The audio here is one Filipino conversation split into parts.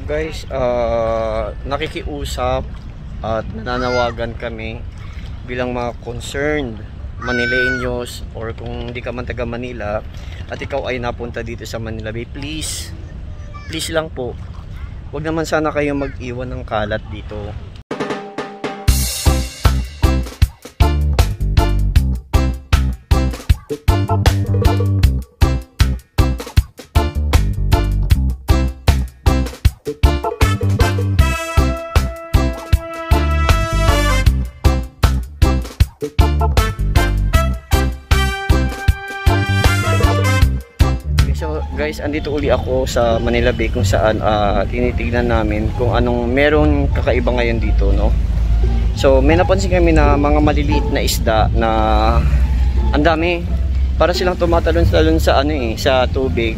Guys, nakikiusap at nananawagan kami bilang mga concerned Manileños, or kung hindi ka man taga Manila at ikaw ay napunta dito sa Manila Bay, please lang po, wag naman sana kayo mag-iwan ng kalat dito. Guys, andito uli ako sa Manila Bay kung saan tinitignan namin kung anong meron kakaiba ngayon dito, no? So, may napansin kami na mga maliliit na isda na ang dami. Para silang tumatalon-talon sa sa tubig.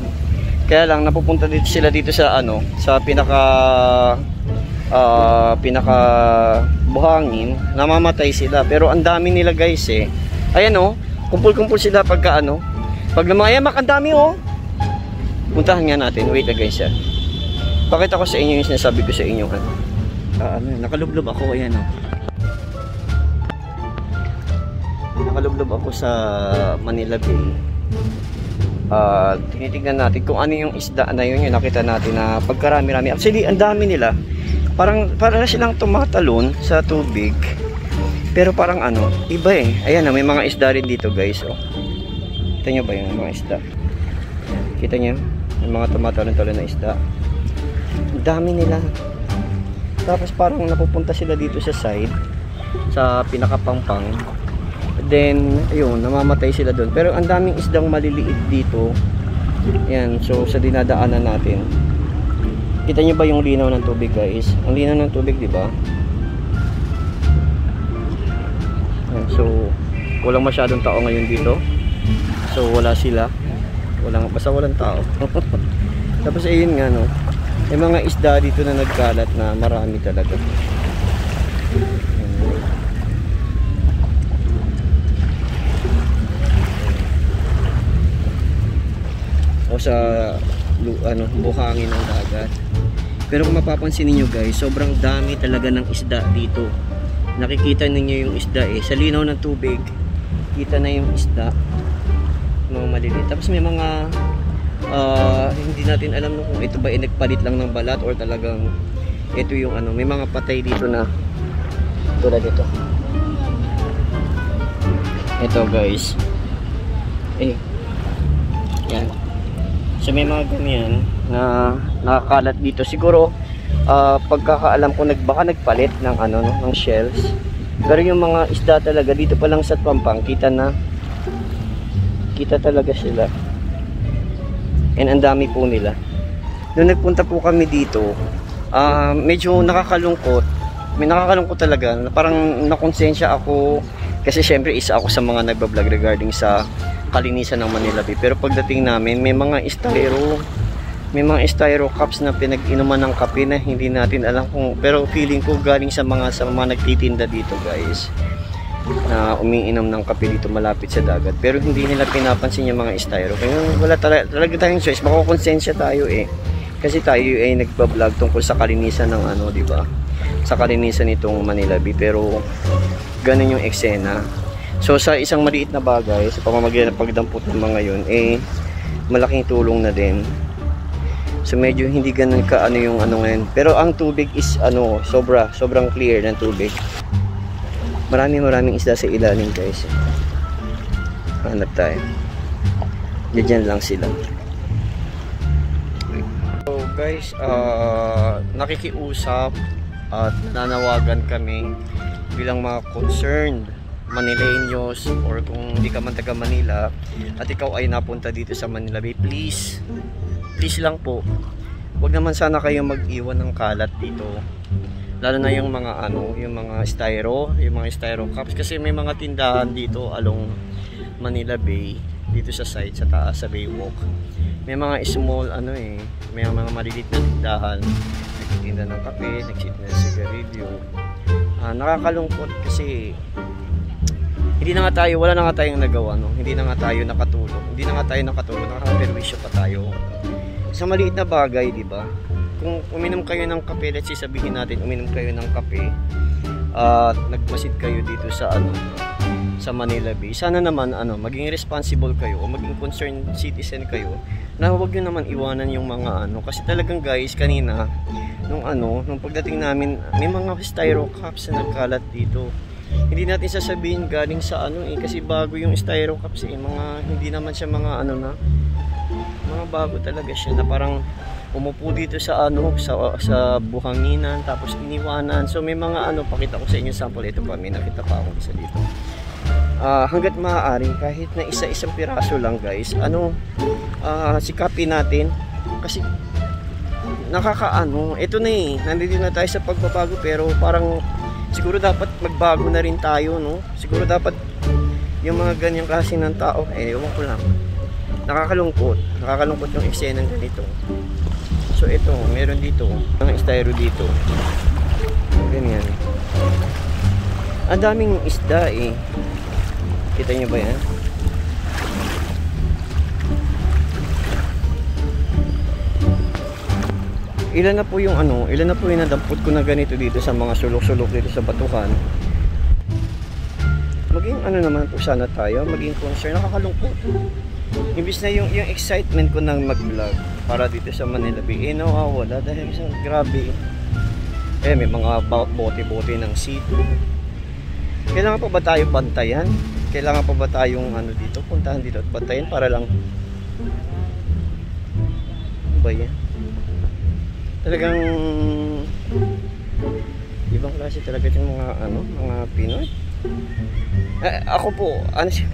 Kaya lang napupunta dito sila dito sa sa pinaka buhangin, namamatay sila. Pero ang dami nila, guys, eh. Ayan, oh, kumpul-kumpul sila pagka pag lumayamak, ang dami, oh. Puntahan nga natin. Wait na, guys, ah. Pakita ko sa inyo yung sinasabi ko sa inyo. Nakalublob ako. Ayan, oh. Nakalublob ako sa Manila Bay. Tinitignan natin kung ano yung isda na yun. Yung nakita natin na pagkarami-rami. Actually, ang dami nila. Para silang tumatalon sa tubig. Pero parang iba, eh. Ayan, may mga isda rin dito, guys, oh. Kita nyo ba yung mga isda? Kita nyo? May mga tumatalon-talon na isda. Ang dami nila. Tapos parang napupunta sila dito sa side, sa pinakapampang. Then, ayun, namamatay sila doon. Pero ang daming isdang maliliit dito. Ayan, so sa dinadaanan natin. Kita nyo ba yung linaw ng tubig, guys? Ang linaw ng tubig, di ba? Ayan, so walang masyadong tao ngayon dito. So wala sila. Basta walang tao. Tapos ayun nga, no, may mga isda dito na nagkalat na marami talaga. O sa buhangin ng dagat. Pero kung mapapansin niyo, guys, sobrang dami talaga ng isda dito. Nakikita niyo yung isda, eh. Sa linaw ng tubig, kita na yung isda, mga maliliit. Tapos may mga hindi natin alam kung ito ba nagpalit lang ng balat or talagang ito yung may mga patay dito na tulad dito. Ito, guys, yan. So may mga ganyan na nakakalat dito. Siguro pagkakaalam ko baka nagpalit ng ng shells. Pero yung mga isda talaga dito pa lang sa Pampang, kita talaga sila. And ang dami po nila. Nung nagpunta po kami dito, medyo nakakalungkot. May nakakalungkot talaga. Parang nakonsensya ako kasi syempre isa ako sa mga nagbablog regarding sa kalinisan ng Manila Bay. Pero pagdating namin, may mga styro cups na pinag-inuman ng kape na hindi natin alam kung, pero feeling ko galing sa mga nagtitinda dito, guys, na umiinom ng kape dito malapit sa dagat. Pero hindi nila pinapansin yung mga styro. Kaya wala talaga tayong choice. Makukonsensya tayo, eh. Kasi tayo ay nagbablog tungkol sa kalinisan ng di ba? Sa kalinisan nitong Manila Bay. Pero ganun yung eksena. So sa isang maliit na bagay, sa pamamagitan ng pagdampot ng mga yun, malaking tulong na din. So medyo hindi ganun ka yung ngayon. Pero ang tubig is sobrang clear ng tubig. Maraming isda sa ilalim, guys. Hanap tayo. Diyan lang sila. So guys, nakikiusap at nananawagan kami bilang mga concerned Manileños, or kung hindi ka man taga Manila at ikaw ay napunta dito sa Manila Bay, please lang po, wag naman sana kayo mag-iwan ng kalat dito. Lalo na yung mga yung mga styro cups, kasi may mga tindahan dito along Manila Bay, dito sa side, sa taas, sa Baywalk. May mga small may mga maliliit na tindahan, nagtitinda ng kape, nagtitinda ng sigarilyo. Nakakalungkot kasi wala na nga tayong nagawa, hindi na nga tayo nakatulong, nakakaperwisyo pa tayo sa maliit na bagay, di ba? kung uminom kayo ng kape, let's say sabihin natin uminom kayo ng kape at nagmasid kayo dito sa sa Manila Bay, sana naman maging responsible kayo o maging concerned citizen kayo na huwag nyo naman iwanan yung mga kasi talagang guys, kanina nung pagdating namin, may mga styro cups na nagkalat dito. Hindi natin sasabihin galing sa kasi bago yung styro cups mga hindi naman siya mga mga bago talaga siya na parang umupo dito sa sa buhanginan tapos iniwanan. So may mga pakita ko sa inyo sample. Ito pa, may nakita pa ako isa dito. Hanggat maaari kahit na isa-isang piraso lang guys, sikapin natin kasi ito na nandito na tayo sa pagbabago, pero parang siguro dapat magbago na rin tayo, no? Siguro dapat yung mga ganyang klase ng tao, ewan ko lang, nakakalungkot yung eksena ng ganito. So ito, meron dito mga styro dito, ganyan, ang daming isda kita nyo ba yan? Ilan na po yung nadampot ko na ganito dito sa mga sulok-sulok dito sa batuhan. Maging naman po sana tayo, maging concern. Nakakalungkot. Imbis na yung excitement ko nang mag-vlog para dito sa Manila Bay, nawawala dahil sa grabe. May mga bote-bote ng sito. Kailangan pa ba tayo bantayan? Kailangan pa ba tayong dito, puntahan dito at bantayan para lang ba yan? Talagang ibang klase talaga yung mga Pinoy. Ako po,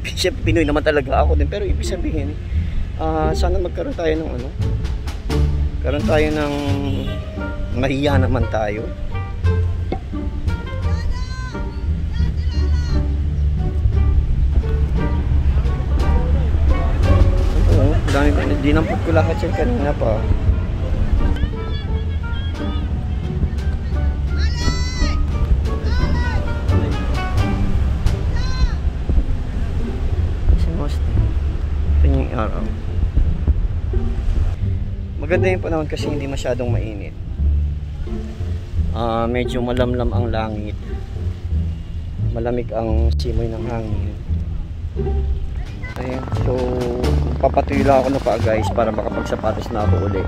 siya Pinoy naman talaga ako din, pero ibig sabihin, sana magkaroon tayo ng karoon tayo ng mahiya naman tayo. Dinampot ko lahat yan kanina pa. Araw. Maganda yung panahon kasi hindi masyadong mainit. Medyo malamlam ang langit. Malamig ang simoy ng hangin. Ayan. So papatuloy lang ako na pa guys para makapagsapatos na ako uli.